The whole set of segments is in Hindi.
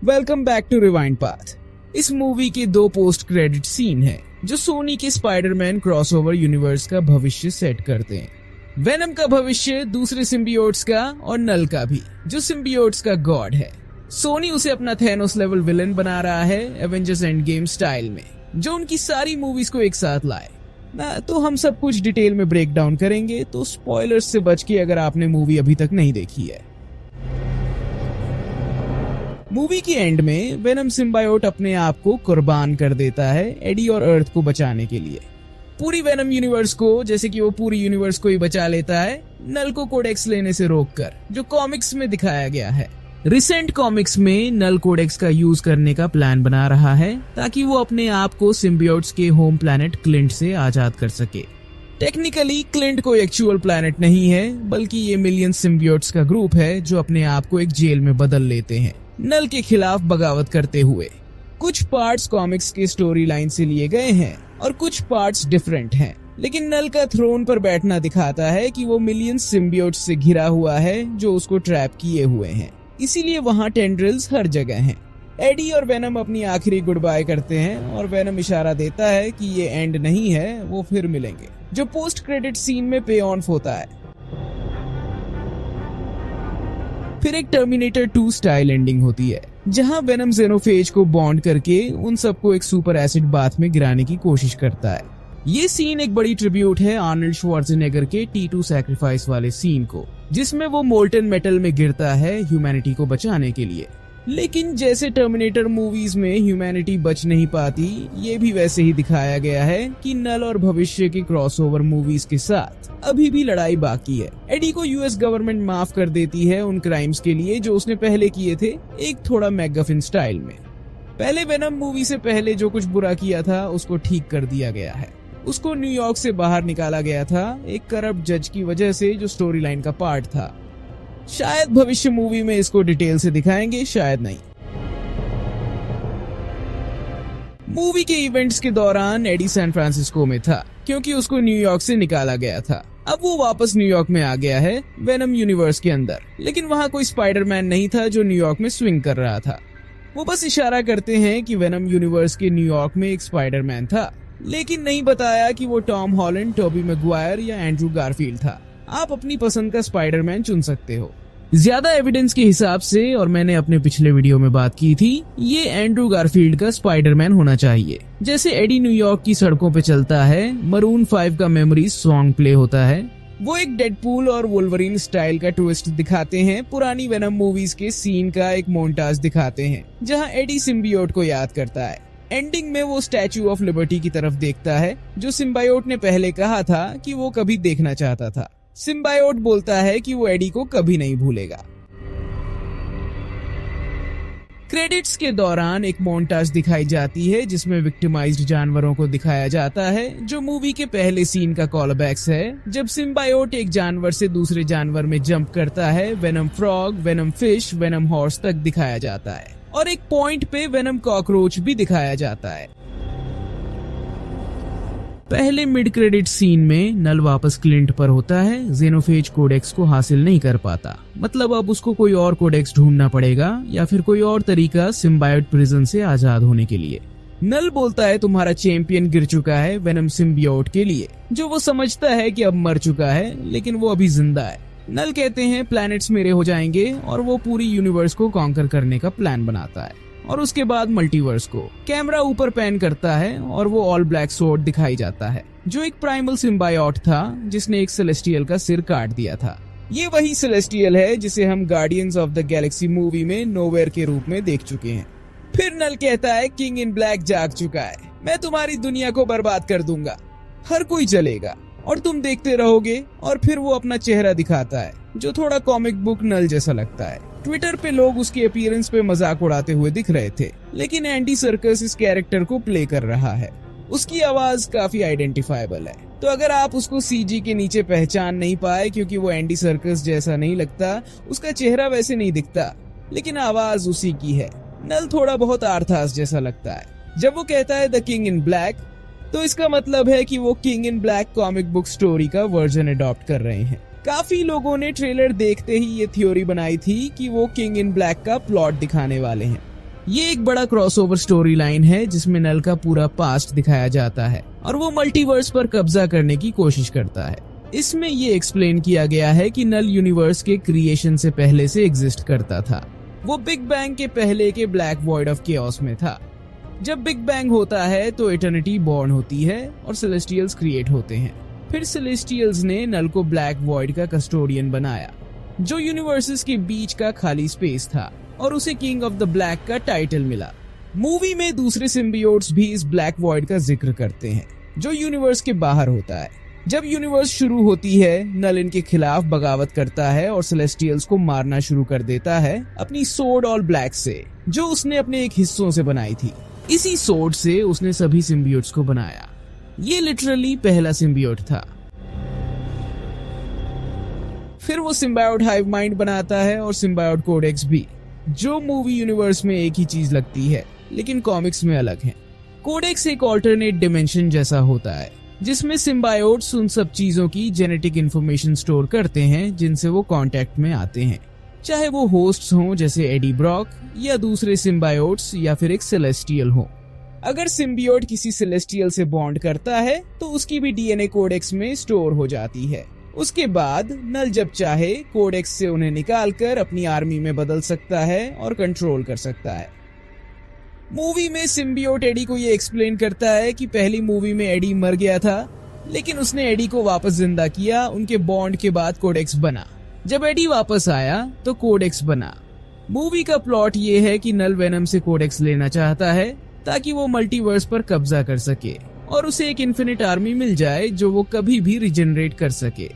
Welcome back to Rewind Path. इस मूवी के 2 पोस्ट क्रेडिट सीन हैं जो सोनी के स्पाइडरमैन क्रॉसओवर यूनिवर्स का भविष्य सेट करते हैं। वेनम का भविष्य, दूसरे सिम्बियोट्स का और नल का भी, जो सिम्बियोट्स का गॉड है। सोनी उसे अपना थैनोस लेवल विलन बना रहा है एवेंजर्स एंड गेम स्टाइल में, जो उनकी सारी मूवीज को एक साथ लाए ना। तो हम सब कुछ डिटेल में ब्रेक डाउन करेंगे, तो स्पॉयलर्स से बच के अगर आपने मूवी अभी तक नहीं देखी है। मूवी के एंड में वेनम सिम्बायोट अपने आप को कुर्बान कर देता है एडी और अर्थ को बचाने के लिए। पूरी वेनम यूनिवर्स को, जैसे कि वो पूरी यूनिवर्स को ही बचा लेता है, नल को कोडेक्स लेने से रोककर, जो कॉमिक्स में दिखाया गया है। रिसेंट कॉमिक्स में नल कोडेक्स का यूज करने का प्लान बना रहा है ताकि वो अपने आप को सिम्बियोट्स के होम प्लैनेट क्लिंट से आजाद कर सके। टेक्निकली क्लिंट कोई एक्चुअल प्लैनेट नहीं है, बल्कि ये मिलियन सिम्बियोट्स का ग्रुप है जो अपने आप को एक जेल में बदल लेते हैं नल के खिलाफ बगावत करते हुए। कुछ पार्ट्स कॉमिक्स के स्टोरी लाइन से लिए गए हैं और कुछ पार्ट्स डिफरेंट हैं, लेकिन नल का थ्रोन पर बैठना दिखाता है कि वो मिलियन सिम्बियोट्स से घिरा हुआ है जो उसको ट्रैप किए हुए हैं, इसीलिए वहाँ टेंड्रिल्स हर जगह हैं। एडी और वेनम अपनी आखिरी गुड बाय करते हैं और वेनम इशारा देता है कि ये एंड नहीं है, वो फिर मिलेंगे, जो पोस्ट क्रेडिट सीन में पे ऑन होता है। फिर एक टर्मिनेटर 2 स्टाइल एंडिंग होती है, जहां वेनम जेनोफेज को बॉन्ड करके उन सबको एक सुपर एसिड बाथ में गिराने की कोशिश करता है। ये सीन एक बड़ी ट्रिब्यूट है आर्नल्ड श्वार्ज़नेगर के T2 सैक्रिफाइस वाले सीन को, जिसमें वो मोल्टन मेटल में गिरता है ह्यूमैनिटी को बचाने के लिए। लेकिन जैसे टर्मिनेटर मूवीज में ह्यूमैनिटी बच नहीं पाती, ये भी वैसे ही दिखाया गया है कि नल और भविष्य के क्रॉसओवर मूवीज के साथ अभी भी लड़ाई बाकी है। एडी को यूएस गवर्नमेंट माफ कर देती है उन क्राइम्स के लिए जो उसने पहले किए थे, एक थोड़ा मैकगफिन स्टाइल में। पहले वेनम मूवी से पहले जो कुछ बुरा किया था उसको ठीक कर दिया गया है। उसको न्यूयॉर्क से बाहर निकाला गया था एक करप्ट जज की वजह से, जो स्टोरी लाइन का पार्ट था। शायद भविष्य मूवी में इसको डिटेल से दिखाएंगे, शायद नहीं। मूवी के इवेंट्स के दौरान एडी सैन फ्रांसिस्को में था क्योंकि उसको न्यूयॉर्क से निकाला गया था। अब वो वापस न्यूयॉर्क में आ गया है वेनम यूनिवर्स के अंदर, लेकिन वहाँ कोई स्पाइडरमैन नहीं था जो न्यूयॉर्क में स्विंग कर रहा था। वो बस इशारा करते हैं कि वेनम यूनिवर्स के न्यूयॉर्क में एक स्पाइडरमैन था, लेकिन नहीं बताया कि वो टॉम हॉलैंड, टोबी मैगवायर या एंड्रू गारफील्ड था। आप अपनी पसंद का स्पाइडरमैन चुन सकते हो। ज्यादा एविडेंस के हिसाब से, और मैंने अपने पिछले वीडियो में बात की थी, ये एंड्रू गारफील्ड का स्पाइडरमैन होना चाहिए। जैसे एडी न्यूयॉर्क की सड़कों पे चलता है, मरून 5 का मेमोरीज सॉन्ग प्ले होता है, वो एक डेडपूल और वुल्वरीन स्टाइल का ट्विस्ट दिखाते हैं। पुरानी वेनम मूवीज के सीन का एक मोन्टाज दिखाते हैं जहाँ एडी सिम्बियोट को याद करता है। एंडिंग में वो स्टैच्यू ऑफ लिबर्टी की तरफ देखता है, जो सिम्बायोट ने पहले कहा था कि वो कभी देखना चाहता था। सिम्बायोट बोलता है कि वो एडी को कभी नहीं भूलेगा। क्रेडिट्स के दौरान एक मोन्टाज दिखाई जाती है जिसमें विक्टिमाइज्ड जानवरों को दिखाया जाता है, जो मूवी के पहले सीन का कॉलबैक्स है, जब सिम्बायोट एक जानवर से दूसरे जानवर में जंप करता है। Venom frog, venom fish, venom horse तक दिखाया जाता है और एक पॉइंट पे वेनम कॉकरोच भी दिखाया जाता है। पहले मिड क्रेडिट सीन में नल वापस क्लिंट पर होता है, जेनोफेज कोडेक्स को हासिल नहीं कर पाता। मतलब अब उसको कोई और कोडेक्स ढूंढना पड़ेगा या फिर कोई और तरीका सिम्बायोट प्रिजन से आजाद होने के लिए। नल बोलता है तुम्हारा चैंपियन गिर चुका है वेनम सिम्बियोट के लिए, जो वो समझता है कि अब मर चुका है, लेकिन वो अभी जिंदा है। नल कहते हैं प्लैनेट्स मेरे हो जाएंगे और वो पूरी यूनिवर्स को कॉन्कर करने का प्लान बनाता है। और उसके बाद मल्टीवर्स को कैमरा ऊपर पैन करता है और वो ऑल ब्लैक सोर्ड दिखाई जाता है, जो एक प्राइमल सिम्बायोट था जिसने एक सेलेस्टियल का सिर काट दिया था। ये वही सेलेस्टियल है जिसे हम guardians of the Galaxy movie में नोवेयर के रूप में देख चुके हैं। फिर नल कहता है किंग इन ब्लैक जाग चुका है, मैं तुम्हारी दुनिया को बर्बाद कर दूंगा, हर कोई जलेगा और तुम देखते रहोगे। और फिर वो अपना चेहरा दिखाता है जो थोड़ा कॉमिक बुक नल जैसा लगता है। ट्विटर पे लोग उसके अपीयरेंस पे मजाक उड़ाते हुए दिख रहे थे, लेकिन एंडी सर्कस इस कैरेक्टर को प्ले कर रहा है। उसकी आवाज काफी आइडेंटिफाइबल है, तो अगर आप उसको सीजी के नीचे पहचान नहीं पाए क्योंकि वो एंडी सर्कस जैसा नहीं लगता, उसका चेहरा वैसे नहीं दिखता, लेकिन आवाज उसी की है। नल थोड़ा बहुत आर्थास जैसा लगता है। जब वो कहता है द किंग इन ब्लैक, तो इसका मतलब है कि वो king in black comic book story का वर्जन अडॉप्ट कर रहे हैं। काफी लोगों ने ट्रेलर देखते ही ये थ्योरी बनाई थी कि वो किंग इन ब्लैक का प्लॉट दिखाने वाले हैं। ये एक बड़ा क्रॉसओवर स्टोरी लाइन है जिसमें नल का पूरा पास्ट दिखाया जाता है और वो मल्टीवर्स पर कब्जा करने की कोशिश करता है। इसमें ये एक्सप्लेन किया गया है कि नल यूनिवर्स के क्रिएशन से पहले से एग्जिस्ट करता था। वो बिग बैंग के पहले के ब्लैक वॉइड ऑफ केओस में था। जब बिग बैंग होता है तो इटर्निटी बॉर्न होती है और सेलेस्टियल्स क्रिएट होते हैं। फिर सेलेस्टियल्स ने नल को ब्लैक वॉइड का कस्टोडियन बनाया, जो यूनिवर्सेस के बीच का खाली स्पेस था, और उसे किंग ऑफ द ब्लैक का टाइटल मिला। मूवी में दूसरे सिम्बियोट्स भी इस ब्लैक वॉइड का जिक्र करते हैं, जो यूनिवर्स के बाहर होता है। जब यूनिवर्स शुरू होती है, नल इनके खिलाफ बगावत करता है और सेलेस्टियल्स को मारना शुरू कर देता है अपनी सोर्ड ऑल ब्लैक से, जो उसने अपने एक हिस्सों से बनाई थी। इसी सोर्ड से उसने सभी सिम्बियोट्स को बनाया। ये लिटरली पहला सिम्बियोट था। फिर वो सिम्बायोट हाइव माइंड बनाता है और सिम्बायोट कोडेक्स भी, जो मूवी यूनिवर्स में एक ही चीज लगती है लेकिन कॉमिक्स में अलग है। कोडेक्स एक ऑल्टरनेट डिमेंशन जैसा होता है जिसमें सिम्बायोट्स उन सब चीजों की जेनेटिक इंफॉर्मेशन स्टोर करते हैं जिनसे वो कांटेक्ट में आते हैं, चाहे वो होस्ट्स हों जैसे एडी ब्रॉक, या दूसरे सिम्बायोट्स, या फिर एक सेलेस्टियल हो। अगर सिम्बियोट किसी सेलेस्टियल से बॉन्ड करता है तो उसकी भी डीएनए कोडेक्स में स्टोर हो जाती है। उसके बाद नल जब चाहे कोडेक्स से उन्हें निकालकर अपनी आर्मी में बदल सकता है और कंट्रोल कर सकता है। मूवी में सिम्बियोट एडी को ये एक्सप्लेन करता है कि पहली मूवी में एडी मर गया था, लेकिन उसने एडी को वापस जिंदा किया। उनके बॉन्ड के बाद कोडेक्स बना। जब एडी वापस आया तो कोडेक्स बना। मूवी का प्लॉट ये है कि नल वेनम से कोडेक्स लेना चाहता है ताकि वो मल्टीवर्स पर कब्जा कर सके और उसे एक इन्फिनिट आर्मी मिल जाए जो वो कभी भी रिजेनरेट कर सके।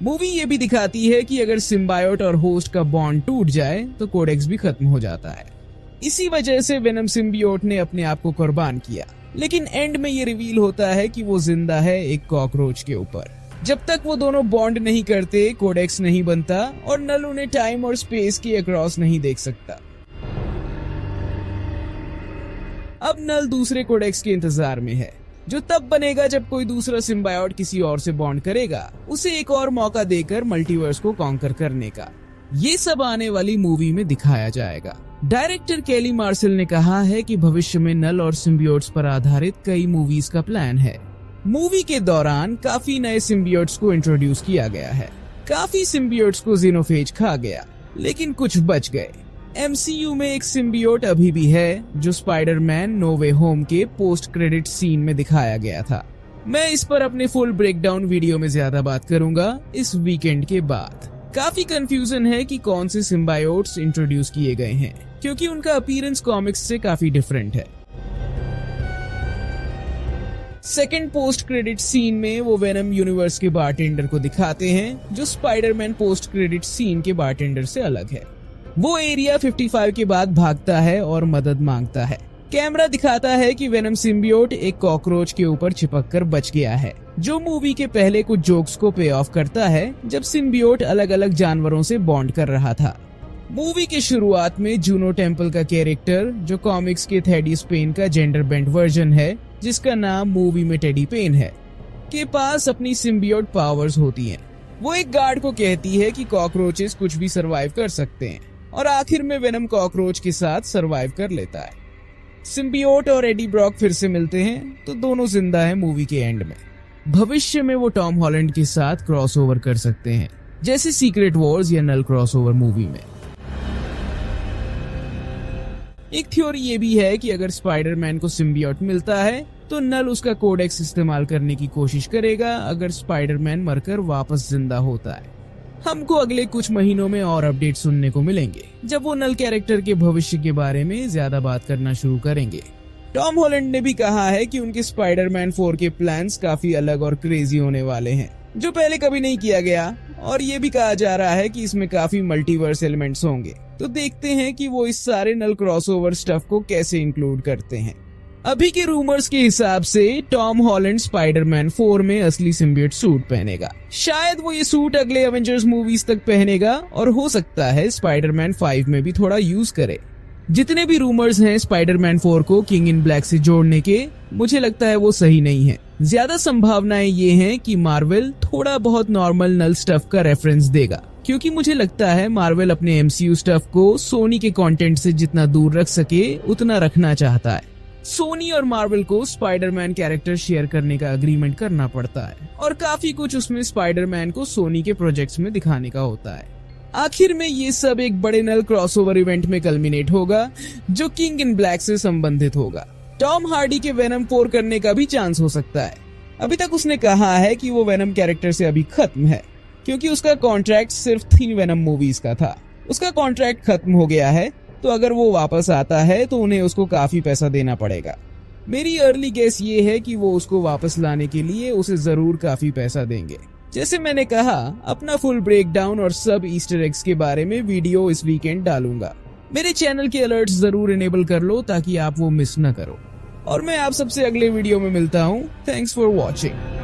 मूवी ये भी दिखाती है कि अगर सिम्बायोट और होस्ट का बॉन्ड टूट जाए तो कोडेक्स भी खत्म हो जाता है। इसी वजह से वेनम सिम्बियोट ने अपने आप को कुर्बान किया, लेकिन एंड में ये रिवील होता है कि वो जिंदा है एक कॉकरोच के ऊपर। जब तक वो दोनों बॉन्ड नहीं करते, कोडेक्स नहीं बनता और नल उन्हें टाइम और स्पेस के अक्रॉस नहीं देख सकता। अब नल दूसरे कोडेक्स के इंतजार में है, जो तब बनेगा जब कोई दूसरा सिम्बायोट किसी और से बॉन्ड करेगा, उसे एक और मौका देकर मल्टीवर्स को कॉन्कर करने का। ये सब आने वाली मूवी में दिखाया जाएगा। डायरेक्टर केली मार्शल ने कहा है कि भविष्य में नल और सिम्बियोट्स पर आधारित कई मूवीज का प्लान है। मूवी के दौरान काफी नए सिम्बियोट्स को इंट्रोड्यूस किया गया है। काफी सिम्बियोट्स को ज़ेनोफेज खा गया, लेकिन कुछ बच गए। एमसीयू में एक सिम्बियोट अभी भी है जो स्पाइडरमैन नो वे होम के पोस्ट क्रेडिट सीन में दिखाया गया था। मैं इस पर अपने फुल ब्रेकडाउन वीडियो में ज्यादा बात करूंगा इस वीकेंड के बाद। काफी कंफ्यूजन है कि कौन से सिम्बायोट्स इंट्रोड्यूस किए गए हैं, क्योंकि उनका अपीयरेंस कॉमिक्स से काफी डिफरेंट है। सेकंड पोस्ट क्रेडिट सीन में वो वेनम यूनिवर्स के बारटेंडर को दिखाते हैं, जो स्पाइडरमैन पोस्ट क्रेडिट सीन के बारटेंडर से अलग है। वो एरिया 55 के बाद भागता है और मदद मांगता है। कैमरा दिखाता है कि वेनम सिम्बियोट एक कॉकरोच के ऊपर चिपककर बच गया है, जो मूवी के पहले कुछ जोक्स को पे ऑफ करता है जब सिम्बियोट अलग अलग जानवरों से बॉन्ड कर रहा था। मूवी के शुरुआत में जूनो टेम्पल का कैरेक्टर, जो कॉमिक्स के थेडियस पेन का जेंडर बेंट वर्जन है, जिसका नाम मूवी में टेडी पेन है, के पास अपनी सिम्बियोट पावर्स होती हैं। वो एक गार्ड को कहती है कि कॉकरोचेस कुछ भी सरवाइव कर सकते हैं, और आखिर में वेनम कॉकरोच के साथ सरवाइव कर लेता है। सिम्बियोट और एडी ब्रॉक फिर से मिलते हैं तो दोनों जिंदा हैं मूवी के एंड में। भविष्य में वो टॉम हॉलैंड के साथ क्रॉसओवर कर सकते हैं, जैसे सीक्रेट वॉर्स या नल क्रॉसओवर मूवी में। एक थ्योरी ये भी है कि अगर स्पाइडरमैन को सिम्बियोट मिलता है तो नल उसका कोडेक्स इस्तेमाल करने की कोशिश करेगा अगर स्पाइडरमैन मरकर वापस जिंदा होता है। हमको अगले कुछ महीनों में और अपडेट सुनने को मिलेंगे, जब वो नल कैरेक्टर के भविष्य के बारे में ज्यादा बात करना शुरू करेंगे। टॉम हॉलैंड ने भी कहा है कि उनके स्पाइडरमैन 4 के प्लान्स काफी अलग और क्रेजी होने वाले हैं, जो पहले कभी नहीं किया गया, और ये भी कहा जा रहा है कि इसमें काफी मल्टीवर्स एलिमेंट्स होंगे। तो देखते हैं कि वो इस सारे नल क्रॉसओवर स्टफ को कैसे इंक्लूड करते हैं। अभी के रूमर्स के हिसाब से टॉम हॉलैंड स्पाइडरमैन 4 में असली सिम्बियोट सूट पहनेगा। शायद वो ये सूट अगले एवेंजर्स मूवीज तक पहनेगा, और हो सकता है स्पाइडरमैन 5 में भी थोड़ा यूज करे। जितने भी रूमर्स हैं स्पाइडरमैन 4 को किंग इन ब्लैक से जोड़ने के, मुझे लगता है वो सही नहीं है। ज्यादा संभावनाएं ये हैं कि मार्वल थोड़ा बहुत नॉर्मल नल स्टफ का रेफरेंस देगा, क्योंकि मुझे लगता है मार्वल अपने एमसीयू स्टफ को सोनी के कंटेंट से जितना दूर रख सके उतना रखना चाहता है। सोनी और मार्वल को स्पाइडरमैन कैरेक्टर शेयर करने का एग्रीमेंट करना पड़ता है और काफी कुछ उसमें स्पाइडरमैन को सोनी के प्रोजेक्ट्स में दिखाने का होता है। आखिर में ये सब एक बड़े नल क्रॉसओवर इवेंट में कल्मिनेट होगा जो किंग इन ब्लैक से संबंधित होगा। टॉम हार्डी के वेनम 4 करने का भी चांस हो सकता है। अभी तक उसने कहा है कि वो वेनम कैरेक्टर से अभी खत्म है क्योंकि उसका कॉन्ट्रैक्ट सिर्फ 3 वेनम मूवीज का था। उसका कॉन्ट्रैक्ट खत्म हो गया है, तो अगर वो वापस आता है तो उन्हें उसको काफी पैसा देना पड़ेगा। मेरी अर्ली गेस ये है कि वो उसको वापस लाने के लिए उसे जरूर काफी पैसा देंगे। जैसे मैंने कहा, अपना फुल ब्रेकडाउन और सब ईस्टर एग्स के बारे में वीडियो इस वीकेंड डालूंगा। मेरे चैनल के अलर्ट्स जरूर इनेबल कर लो ताकि आप वो मिस न करो। और मैं आप सबसे अगले वीडियो में मिलता हूँ। Thanks for watching.